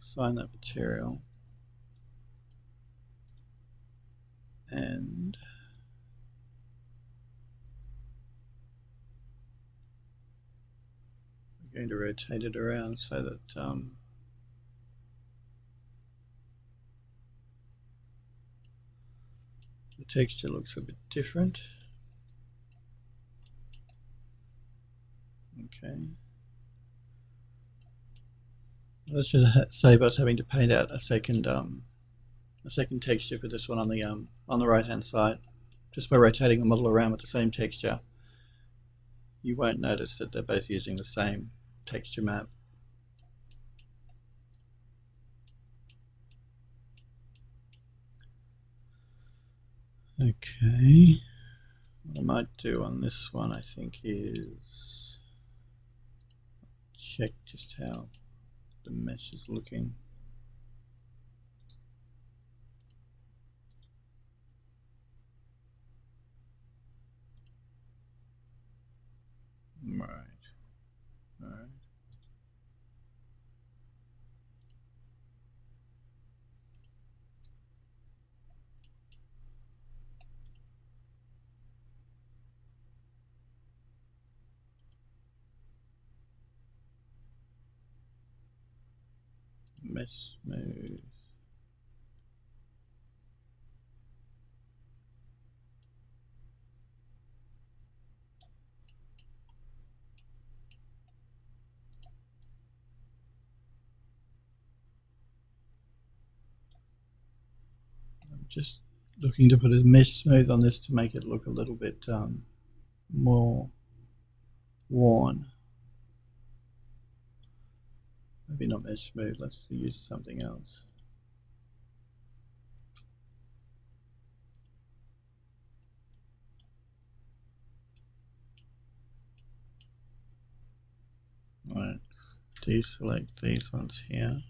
assign that material, and we're going to rotate it around so that the texture looks a bit different. Okay. That should save us having to paint out a second texture for this one on the right hand side. Just by rotating the model around with the same texture, you won't notice that they're both using the same texture map. Okay, what I might do on this one, I think, is check just how the mesh is looking. Right. All right. Mesh smooth. I'm just looking to put a mesh smooth on this to make it look a little bit more worn. Maybe not mesh smooth, let's use something else. Let's deselect these ones here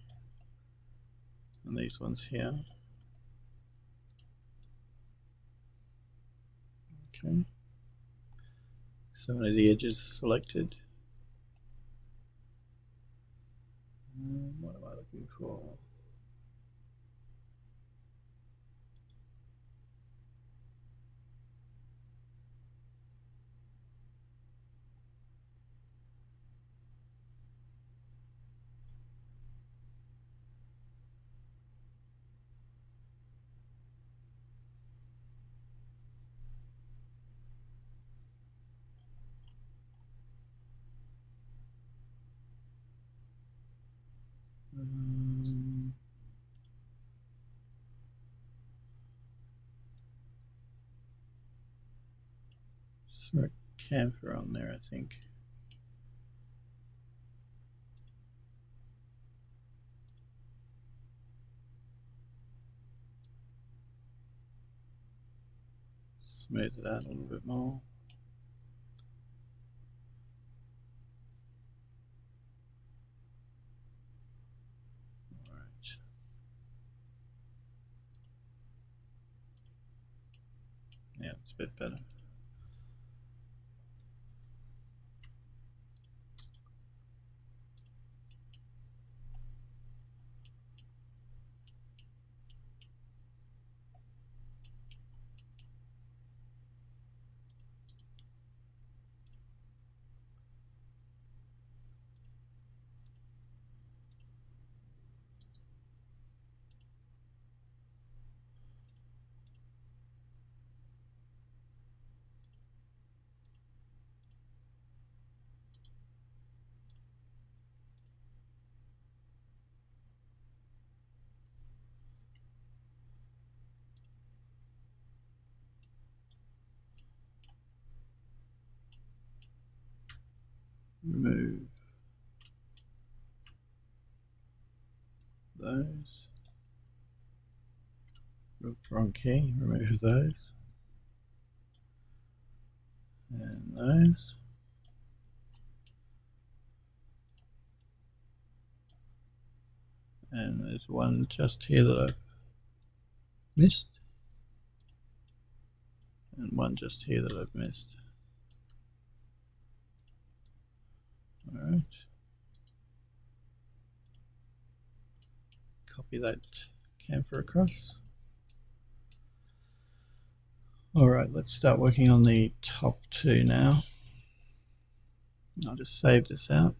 and these ones here. Okay. So many of the edges are selected. What am I looking for? Throw a camphor on there, I think. Smooth it out a little bit more. Alright. Yeah, it's a bit better. Remove those. Wrong key, remove those. And those. And there's one just here that I've missed. And one just here that I've missed. Alright. copy that camphor across. Alright, let's start working on the top two now. I'll just save this out.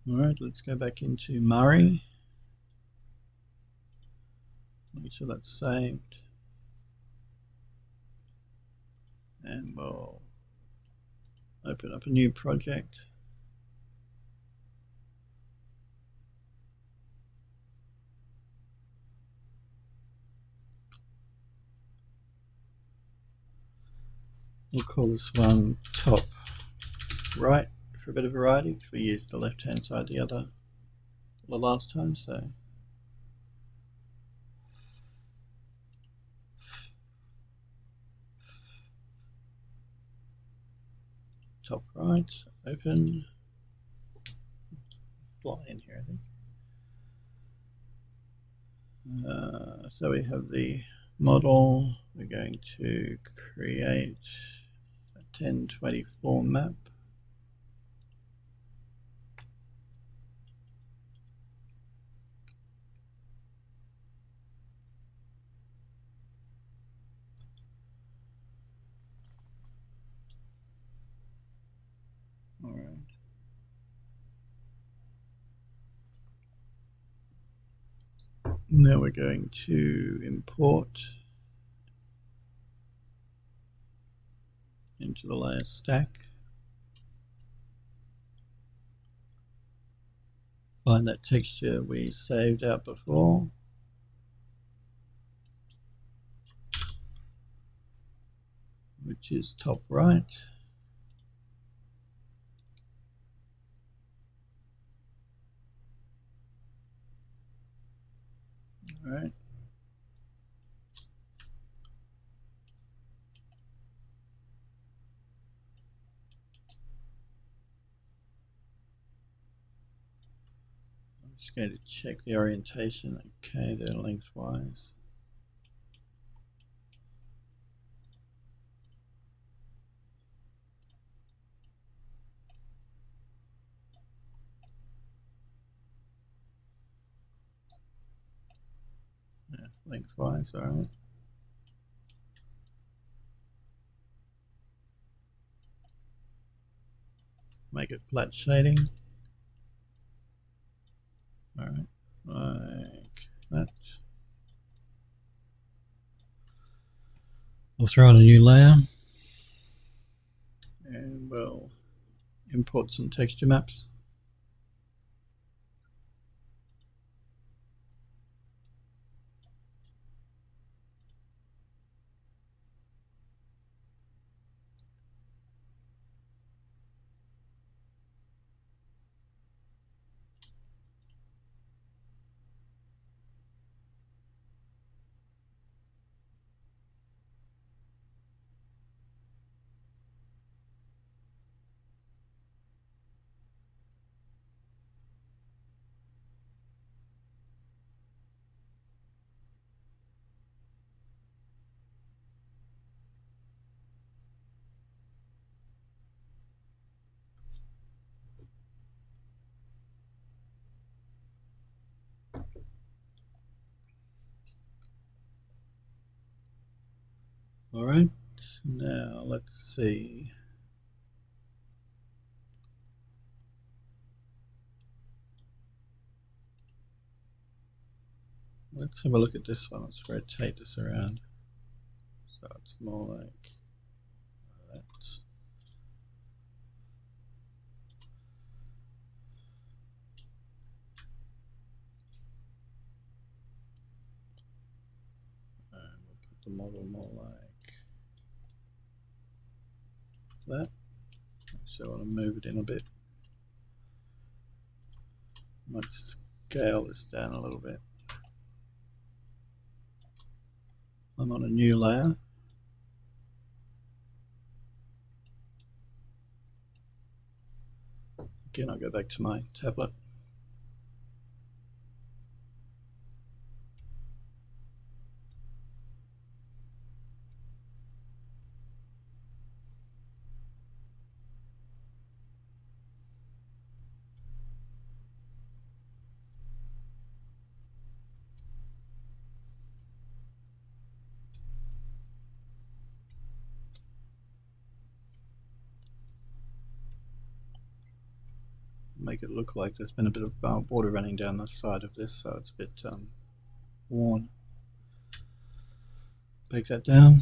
Alright, let's go back into Murray. Make sure that's saved. And we'll open up a new project. We'll call this one top right for a bit of variety, because we used the left hand side the last time, so top right, open, fly in here I think. So we have the model, we're going to create a 1024 map. Alright. Now we're going to import into the layer stack. Find that texture we saved out before. Which is top right. All right. I'm just going to check the orientation. Okay, they're lengthwise. Yeah, lengthwise, all right. Make it flat shading. All right, like that. We'll throw in a new layer and we'll import some texture maps. All right, now let's see. Let's have a look at this one. Let's rotate this around so it's more like that. And we'll put the model more like that. So I want to move it in a bit. Might scale this down a little bit. I'm on a new layer. Again, I'll go back to my tablet. Make it look like there's been a bit of water running down the side of this, so it's a bit worn. Bake that down.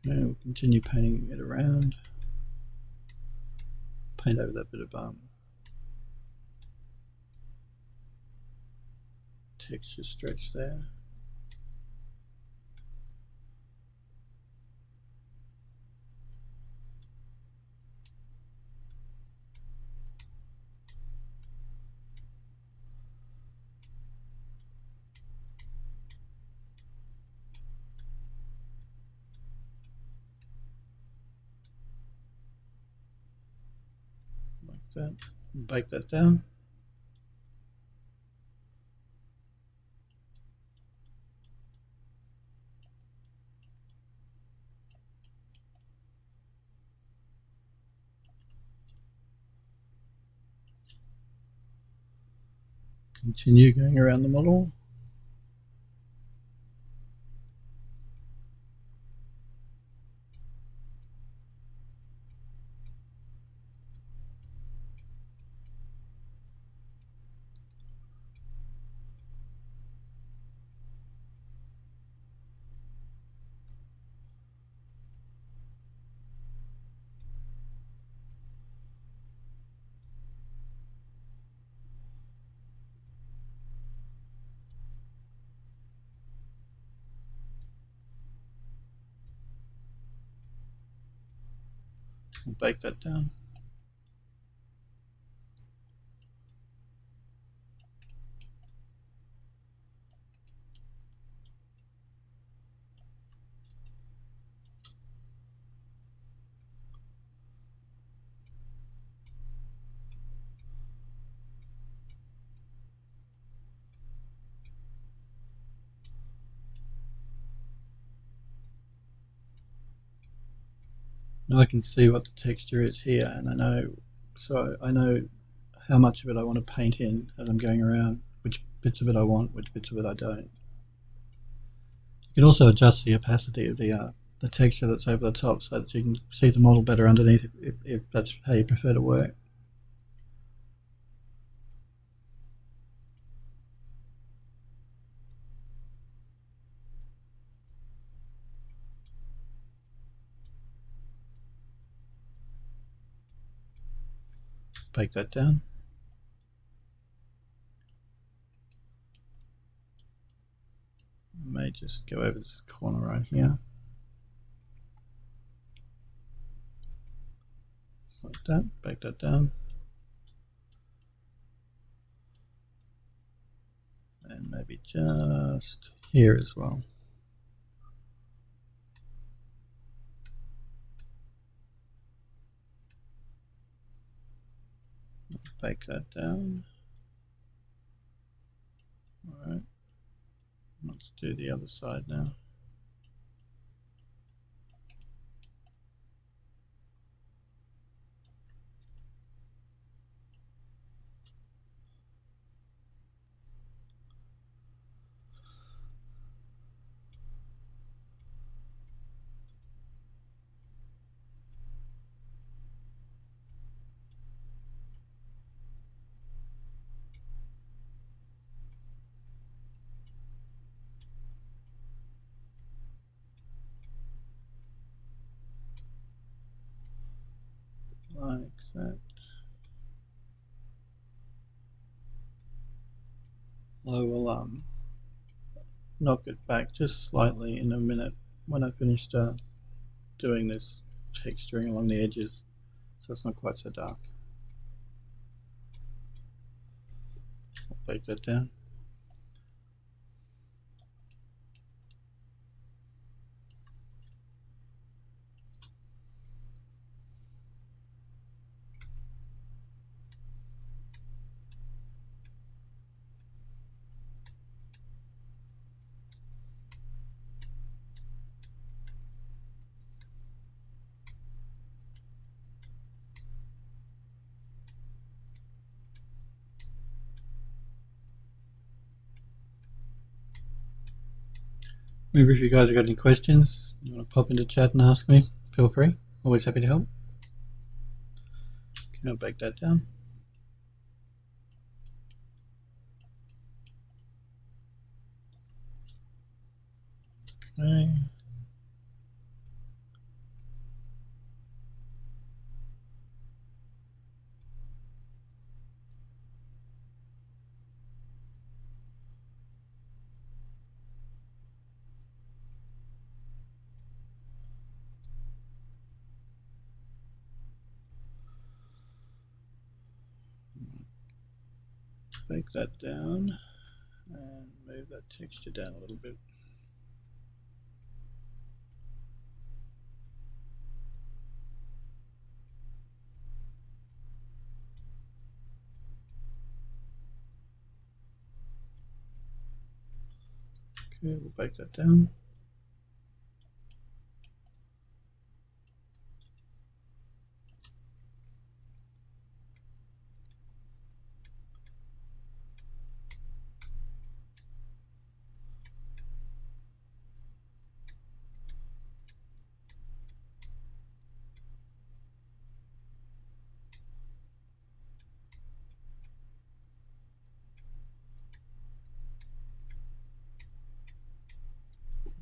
And we'll continue painting it around. Paint over that bit of texture stretch there. Like that. Bake that down. Continue going around the model. We'll bake that down. Now I can see what the texture is here, and I know how much of it I want to paint in as I'm going around, which bits of it I want, which bits of it I don't. You can also adjust the opacity of the texture that's over the top so that you can see the model better underneath if that's how you prefer to work. Bake that down. I may just go over this corner right here. Like that, bake that down. And maybe just here as well. Bake that down. Alright, let's do the other side now. Like that. I will knock it back just slightly in a minute when I finish doing this texturing along the edges, so it's not quite so dark. I'll bake that down. Remember, if you guys have got any questions, you want to pop into chat and ask me, feel free. Always happy to help. Okay, I'll bake that down. Okay. Bake that down and move that texture down a little bit. Okay, we'll bake that down.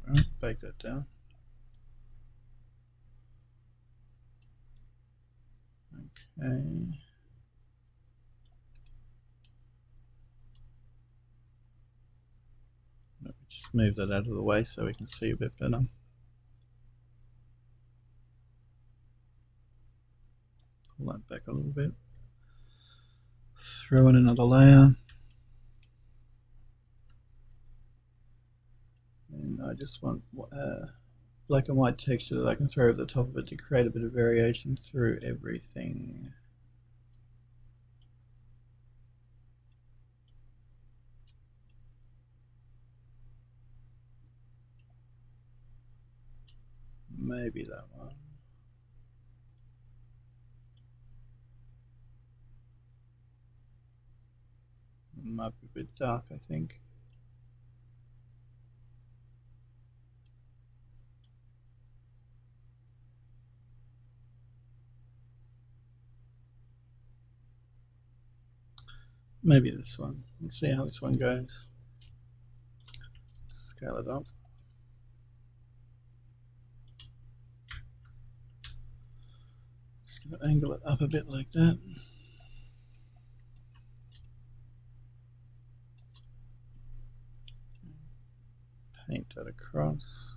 Alright, bake that down. Okay. Just move that out of the way so we can see a bit better. Pull that back a little bit. Throw in another layer. And I just want black and white texture that I can throw over the top of it to create a bit of variation through everything. Maybe that one. It might be a bit dark, I think. Maybe this one. Let's see how this one goes. Scale it up. Just gonna angle it up a bit like that. across.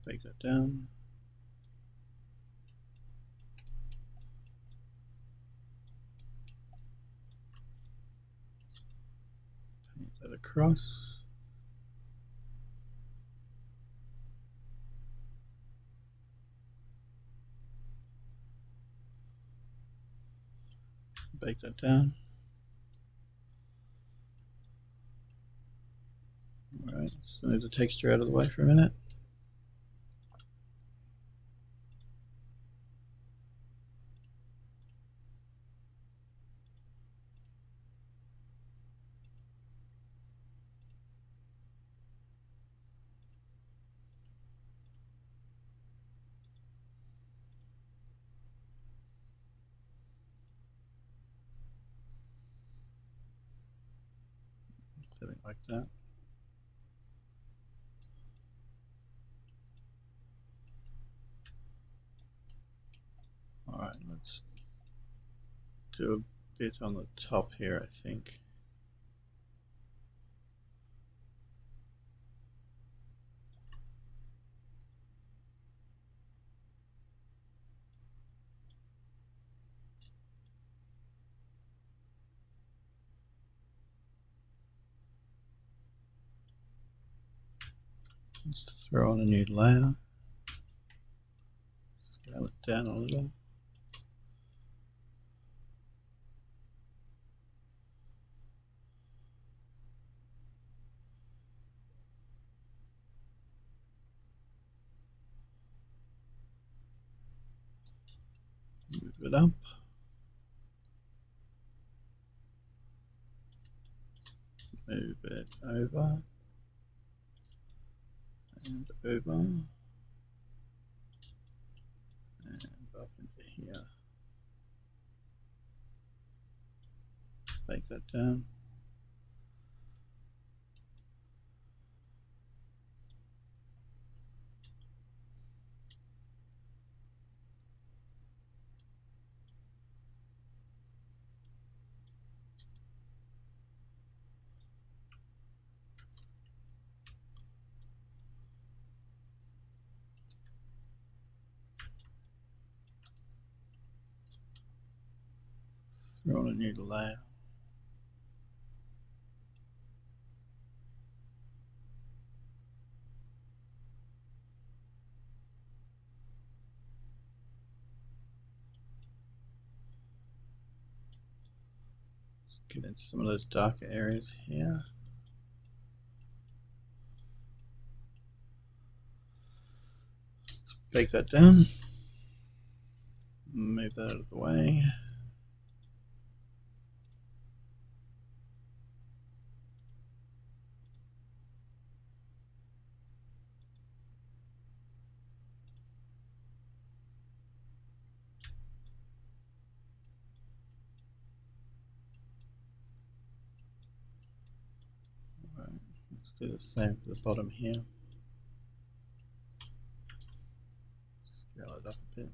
Take that down. Paint that across. Bake that down. Alright, let's move the texture out of the way for a minute. Something like that. Alright, let's do a bit on the top here, I think. Let's throw on a new layer. Scale it down a little. Move it up. Move it over. And over. And up into here. Take that down. Throw on a new layer. Let's get into some of those darker areas here. Let's bake that down. Move that out of the way. Let's do the same for the bottom here. Scale it up a bit.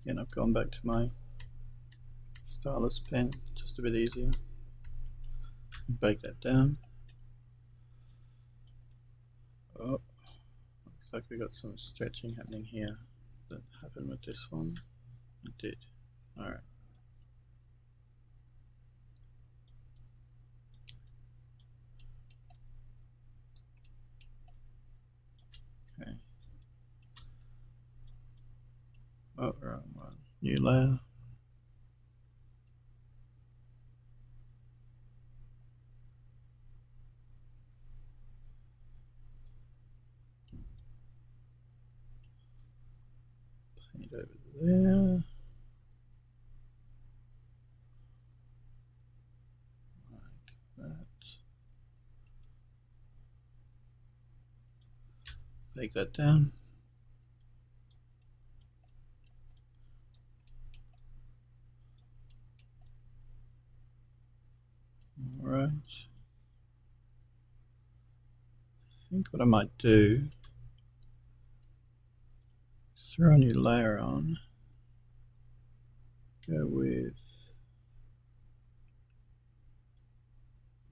Again, I've gone back to my stylus pen, just a bit easier. Bake that down. Oh, looks like we got some stretching happening here. That happened with this one. It did. Alright. Okay. Oh, wrong one. New layer. Paint over there. Take that down. All right. I think what I might do is throw a new layer on. Go with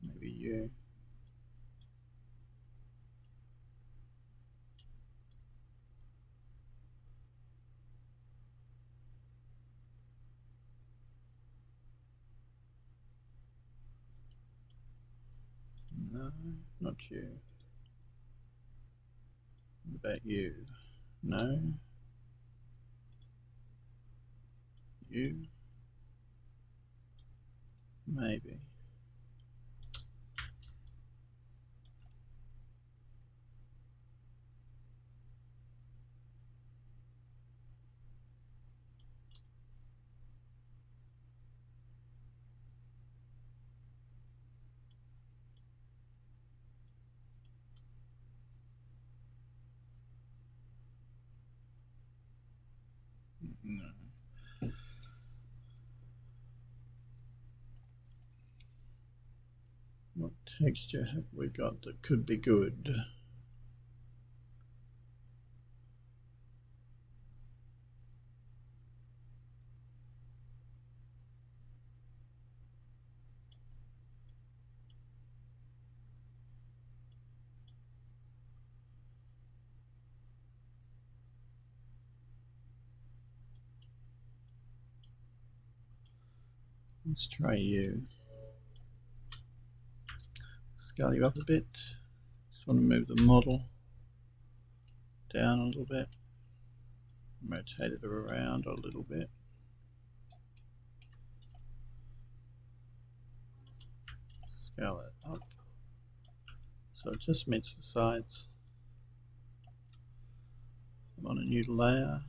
maybe you. No, not you. What about you? No. You? Maybe. No. What texture have we got that could be good? Let's try you. Scale you up a bit. Just want to move the model down a little bit. Rotate it around a little bit. Scale it up so it just meets the sides. I'm on a new layer.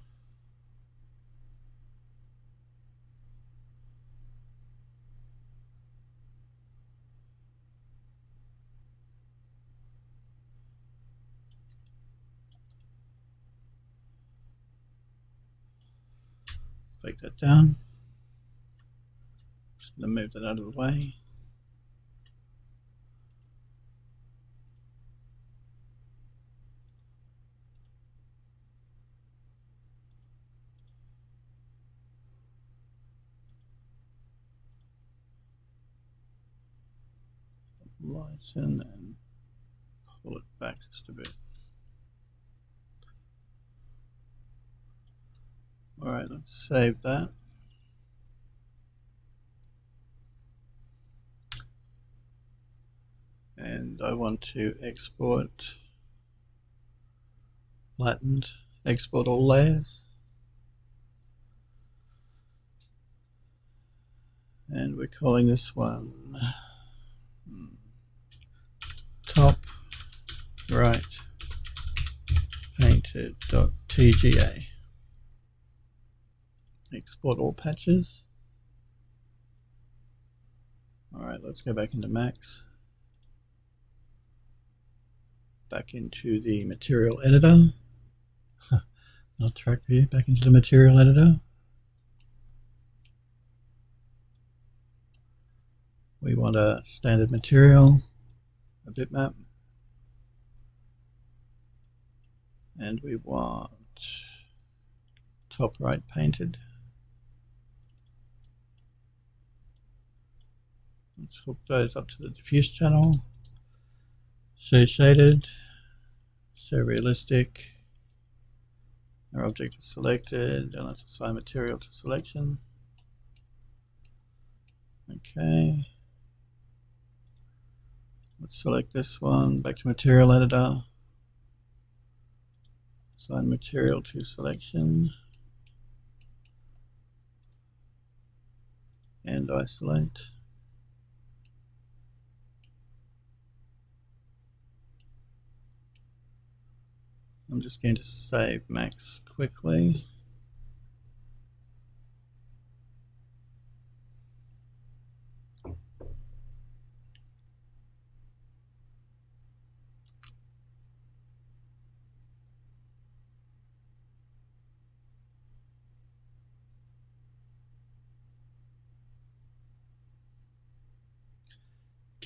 Take that down. Just going to move that out of the way. Lighten and pull it back just a bit. Alright, let's save that. And I want to export flattened, export all layers. And we're calling this one top right painted.tga. Export all patches. Alright, let's go back into Max. Back into the material editor. Not track view, back into the material editor. We want a standard material, a bitmap. And we want top right painted. Let's hook those up to the diffuse channel. Show shaded, show realistic. Our object is selected, and let's assign material to selection. Okay. Let's select this one, back to material editor. Assign material to selection. And isolate. I'm just going to save Max quickly.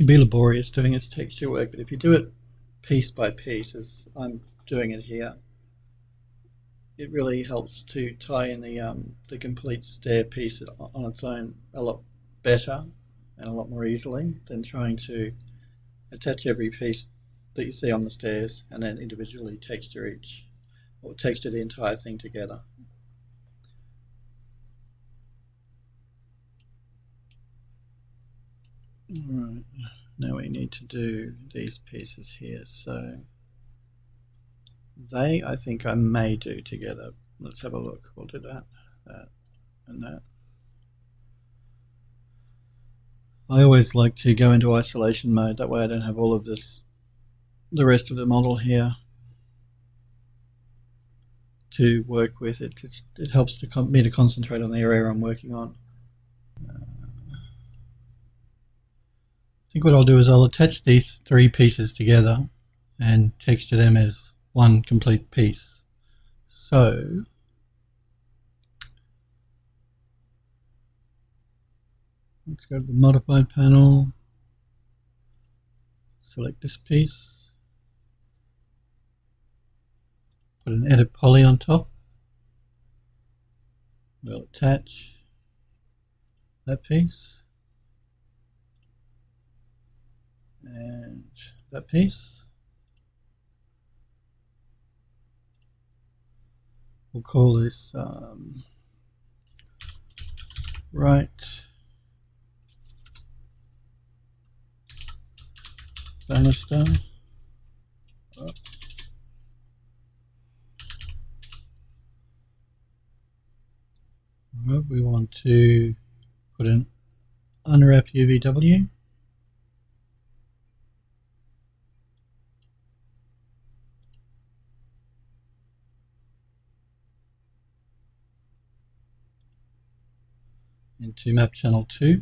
can be laborious doing its texture work, but if you do it piece by piece, as I'm doing it here, it really helps to tie in the complete stair piece on its own a lot better and a lot more easily than trying to attach every piece that you see on the stairs and then individually texture each, or texture the entire thing together. Alright, now we need to do these pieces here, so they, I think I may do together. Let's have a look. We'll do that, that, and that. I always like to go into isolation mode, that way I don't have all of this, the rest of the model here to work with. It helps me to concentrate on the area I'm working on. I think what I'll do is I'll attach these three pieces together and texture them as one complete piece. So let's go to the modified panel, select this piece, put an edit poly on top, we'll attach that piece and that piece. We'll call this right banister. We want to put an unwrap UVW. Into map channel 2.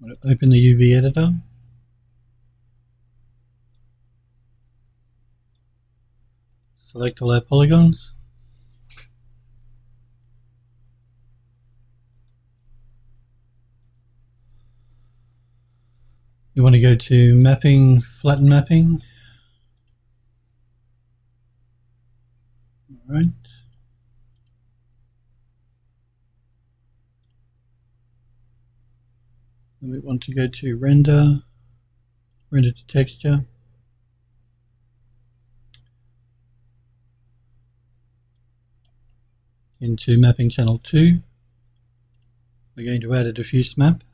I'm going to open the UV editor. Select all our polygons. You want to go to mapping, flatten mapping. All right. And we want to go to render, render to texture. Into mapping channel 2, we're going to add a diffuse map.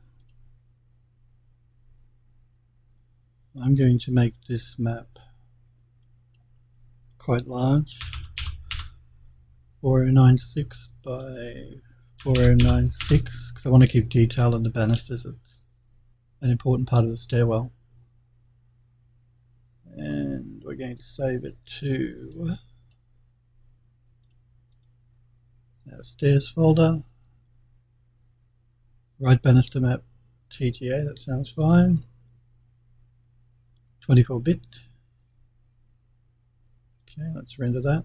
I'm going to make this map quite large, 4096 by 4096, because I want to keep detail in the banisters. It's an important part of the stairwell. And we're going to save it to our stairs folder. Right banister map TGA, that sounds fine. 24-bit. Okay, let's render that.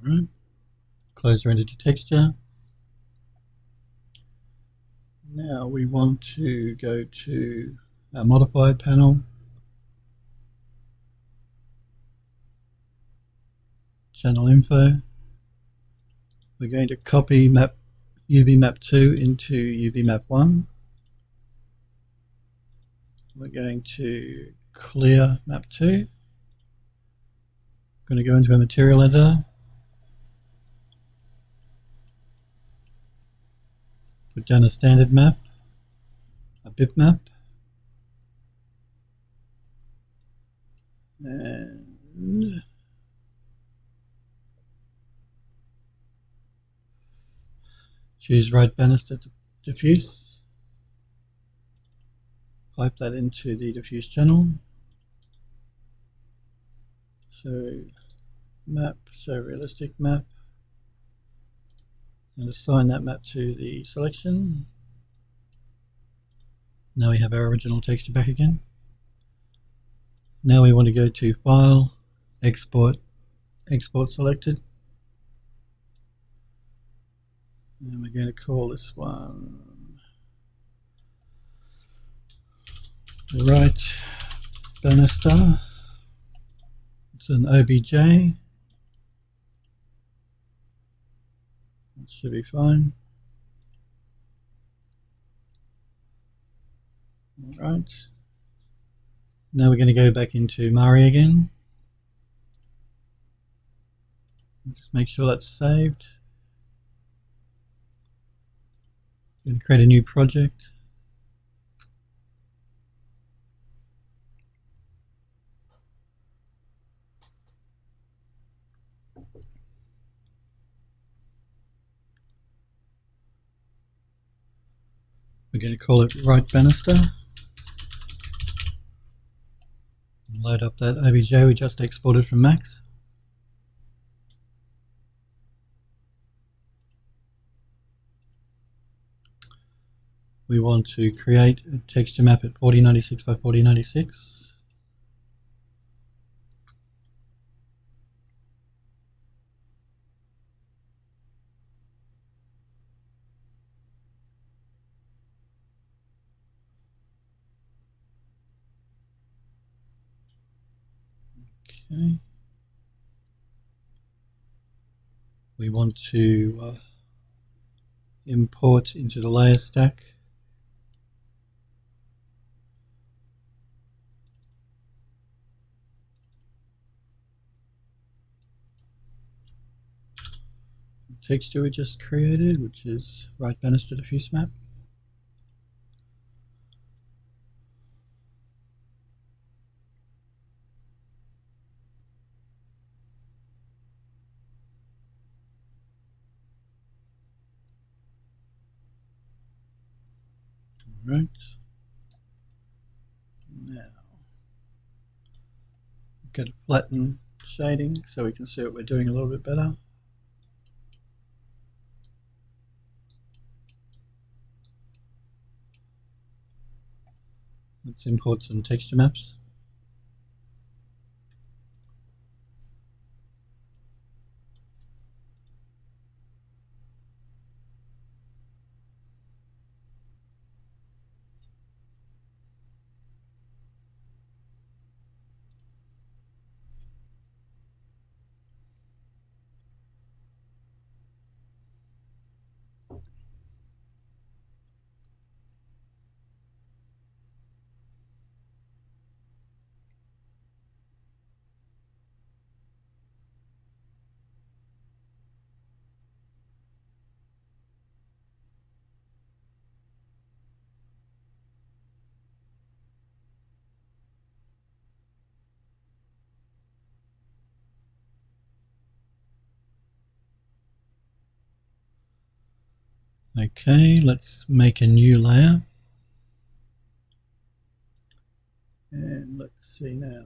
Alright, close render to texture. Now we want to go to our modified panel, channel info. We're going to copy map UV map 2 into UV map 1. We're going to clear map 2. We're going to go into a material editor. Put down a standard map, a bitmap, and choose right banister to diffuse. Pipe that into the diffuse channel. So map, show realistic map, and assign that map to the selection. Now we have our original texture back again. Now we want to go to File, Export, Export Selected. And we're going to call this one Right Banister. It's an OBJ. That should be fine. Alright. Now we're going to go back into Mari again. Just make sure that's saved. Going to create a new project. We're going to call it Right Banister. Load up that OBJ we just exported from Max. We want to create a texture map at 4096 by 4096. Okay. We want to import into the layer stack. The texture we just created, which is Right Banister diffuse map. Right. Now, we've got to flatten shading so we can see what we're doing a little bit better. Let's import some texture maps. Okay, let's make a new layer. And let's see now.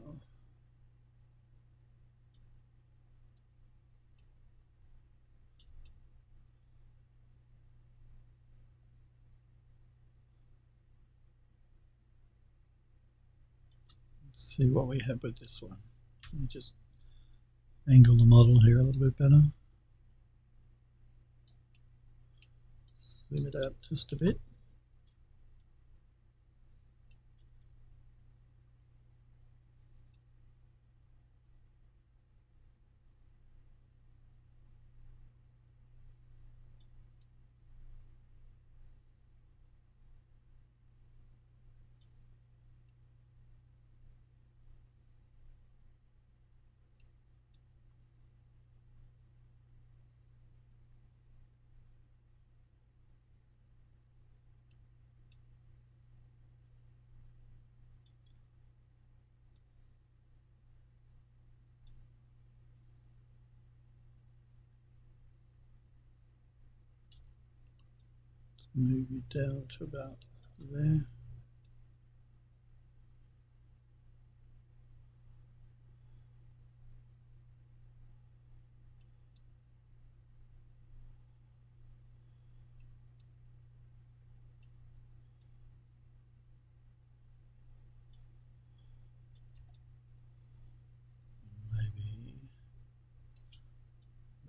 Let's see what we have with this one. Let me just angle the model here a little bit better. Zoom it out just a bit. Move it down to about there.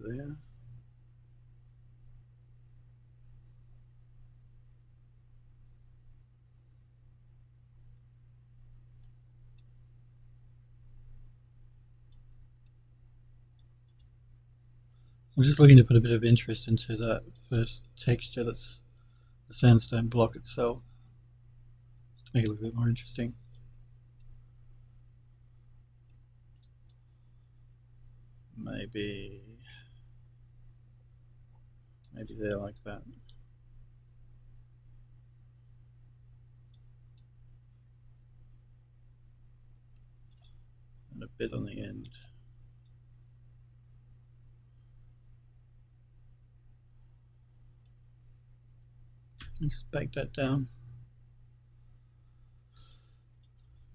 there. I'm just looking to put a bit of interest into that first texture, that's the sandstone block itself, to make it look a bit more interesting. Maybe there, like that. And a bit on the end. Let's bake that down.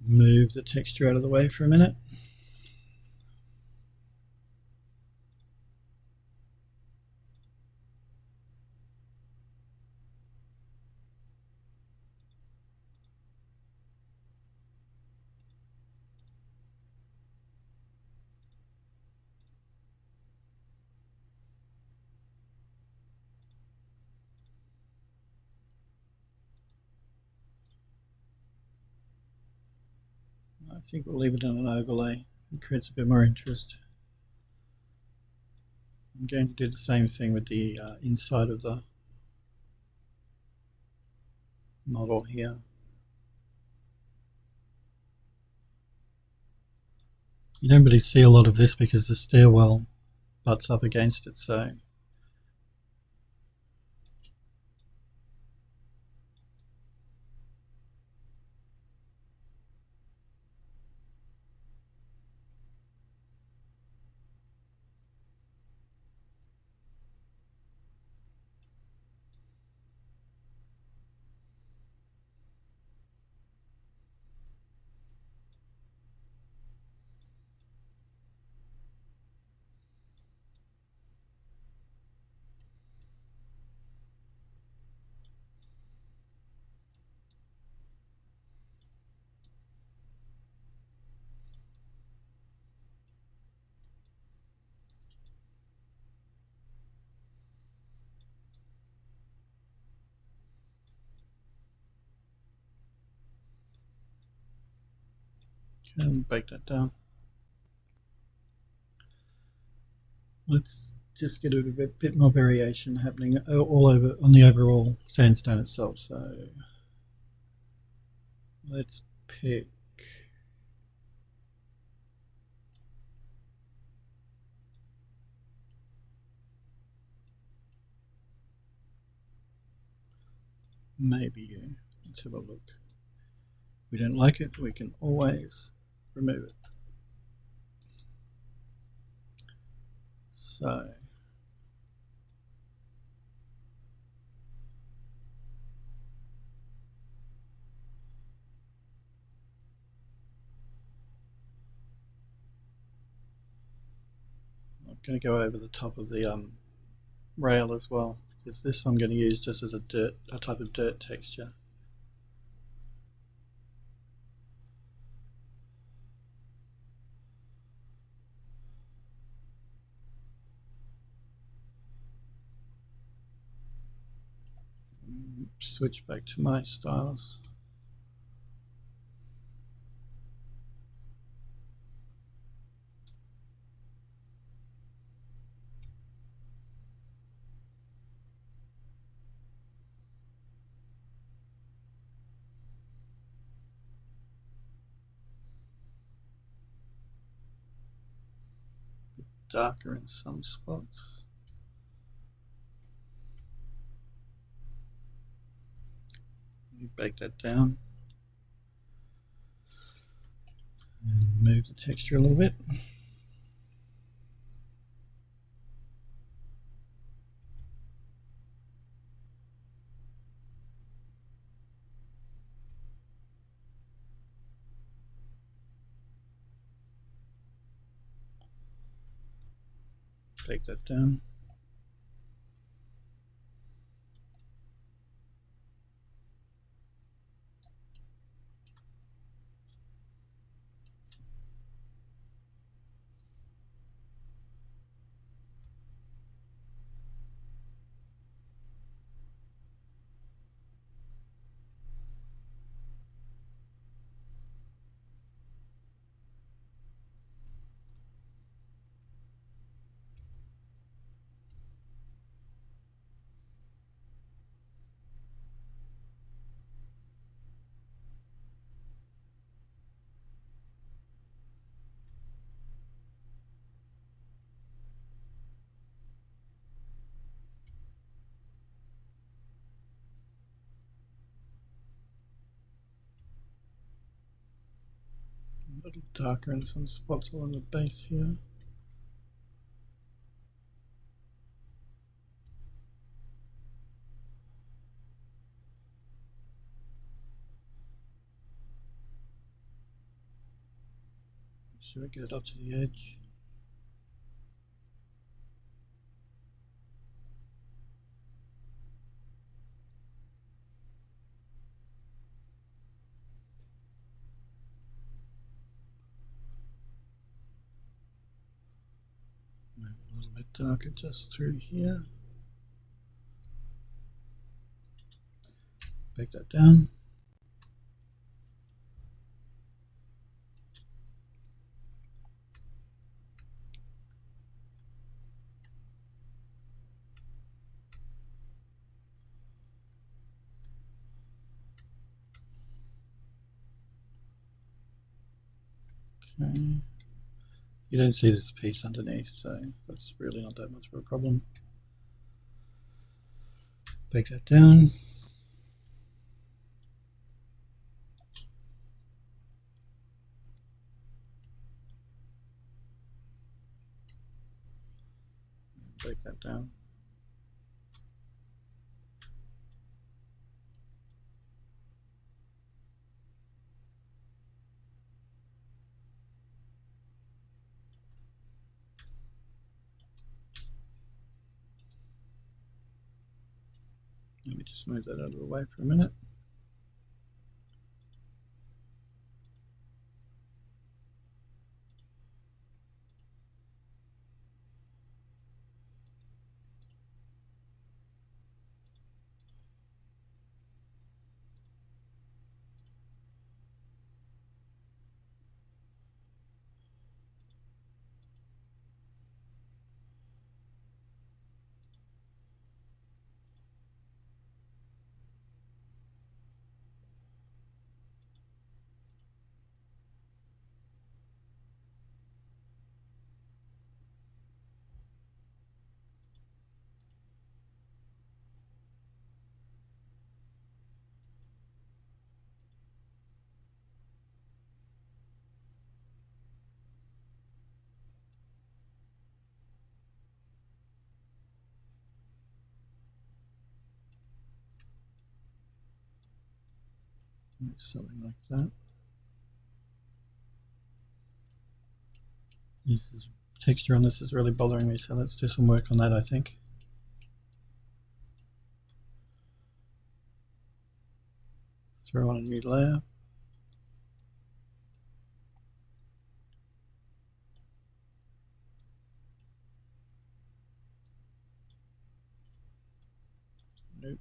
Move the texture out of the way for a minute. I think we'll leave it on an overlay. It creates a bit more interest. I'm going to do the same thing with the inside of the model here. You don't really see a lot of this because the stairwell butts up against it, so can bake that down. Let's just get a bit more variation happening all over on the overall sandstone itself. So let's pick maybe you. Let's have a look. If we don't like it, we can always remove it. So I'm going to go over the top of the rail as well, because this I'm going to use just as a type of dirt texture. Switch back to my styles. Darker in some spots. Bake that down and move the texture a little bit. Bake that down. A little darker in some spots along the base here. Should I get it up to the edge? Maybe a little bit darker just through here. Back that down. Okay. You don't see this piece underneath, so that's really not that much of a problem. Bake that down. Bake that down. Let me just move that out of the way for a minute. Something like that. This is texture on this is really bothering me, so let's do some work on that, I think. Throw on a new layer. Nope.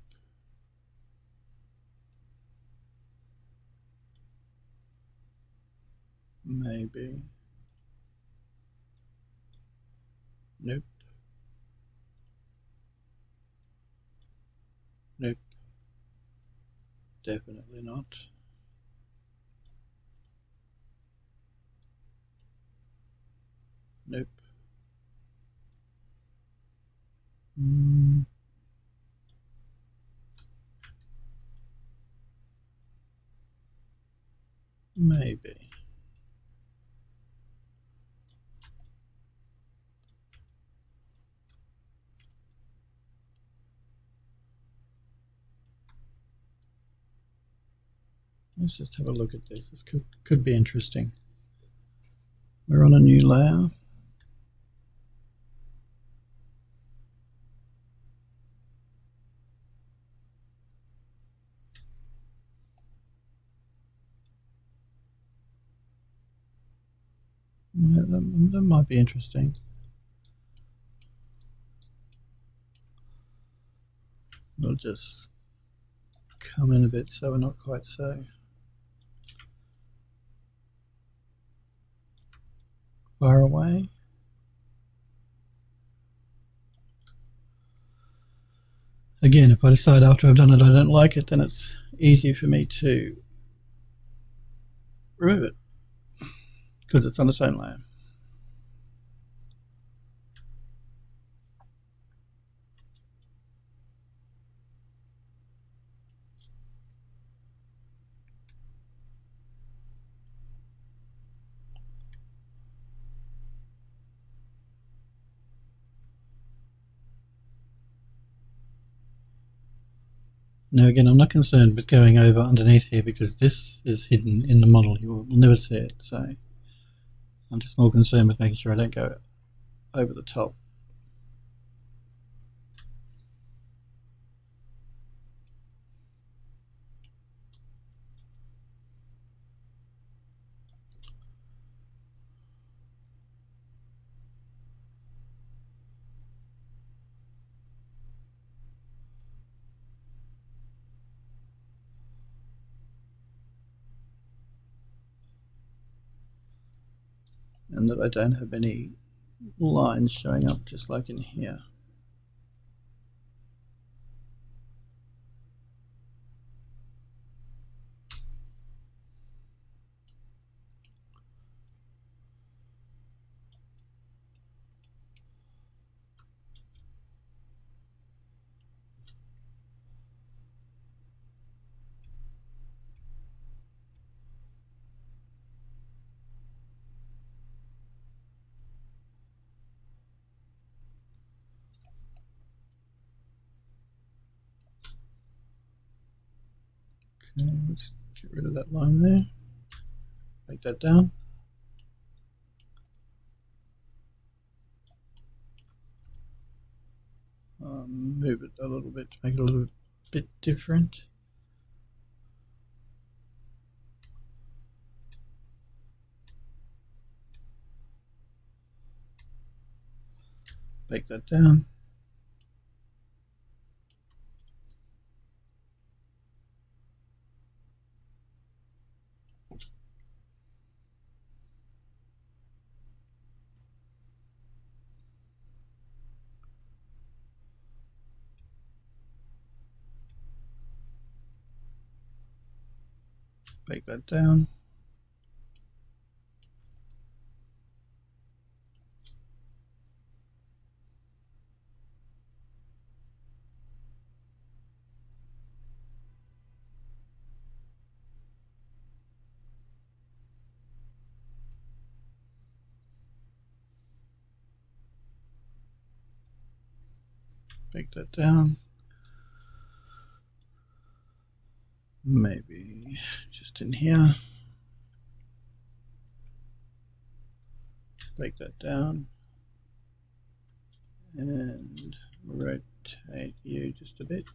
Maybe. Nope. Nope. Definitely not. Nope. Maybe. Let's just have a look at this. This could be interesting. We're on a new layer. That might be interesting. We'll just come in a bit so we're not quite so far away. Again, if I decide after I've done it I don't like it, then it's easy for me to remove it because it's on its own layer. Now again, I'm not concerned with going over underneath here because this is hidden in the model. You will never see it, so I'm just more concerned with making sure I don't go over the top. And that I don't have any lines showing up just like in here. Okay, let's get rid of that line there. Take that down. Move it a little bit to make it a little bit different. Take that down. Take that down. Take that down. Maybe just in here. Take that down. And rotate you just a bit.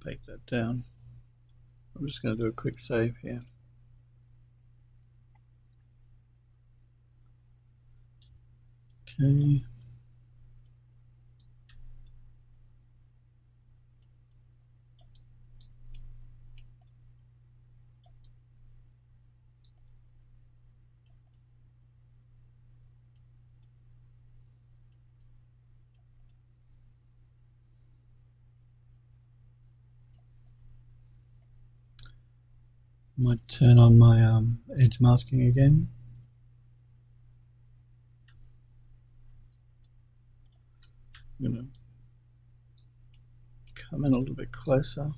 Take that down. I'm just going to do a quick save here. Okay. Might turn on my edge masking again. I'm going to come in a little bit closer.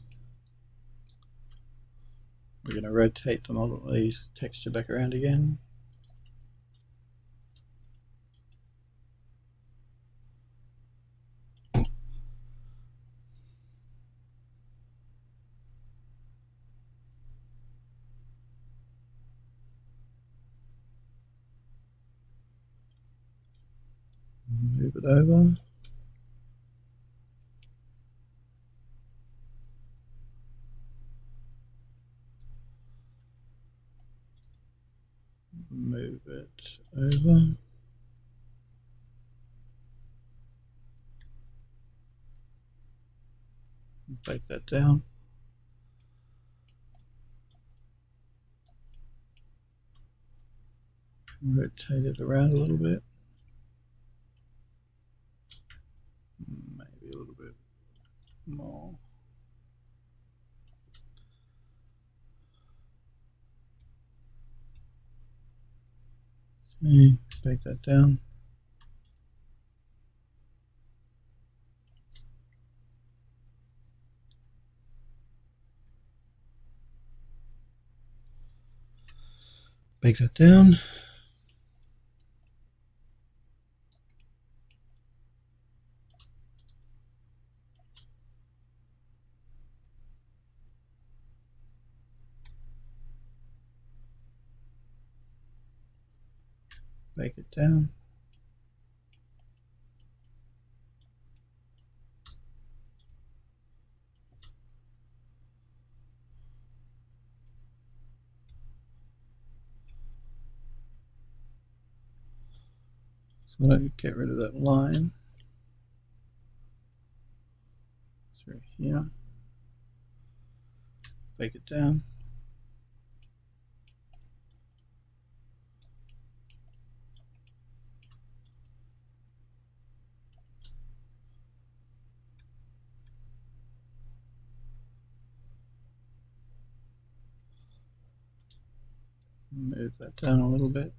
We're going to rotate the model, these texture back around again. Move it over. Move it over. Take that down. Rotate it around a little bit. Maybe a little bit more. Okay, take that down. Bake that down. Bake it down. So I get rid of that line through here. Bake it down. Move that down a little bit.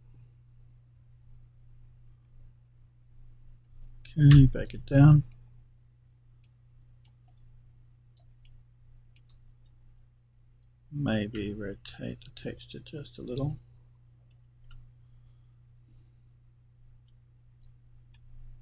Okay, bake it down. Maybe rotate the texture just a little.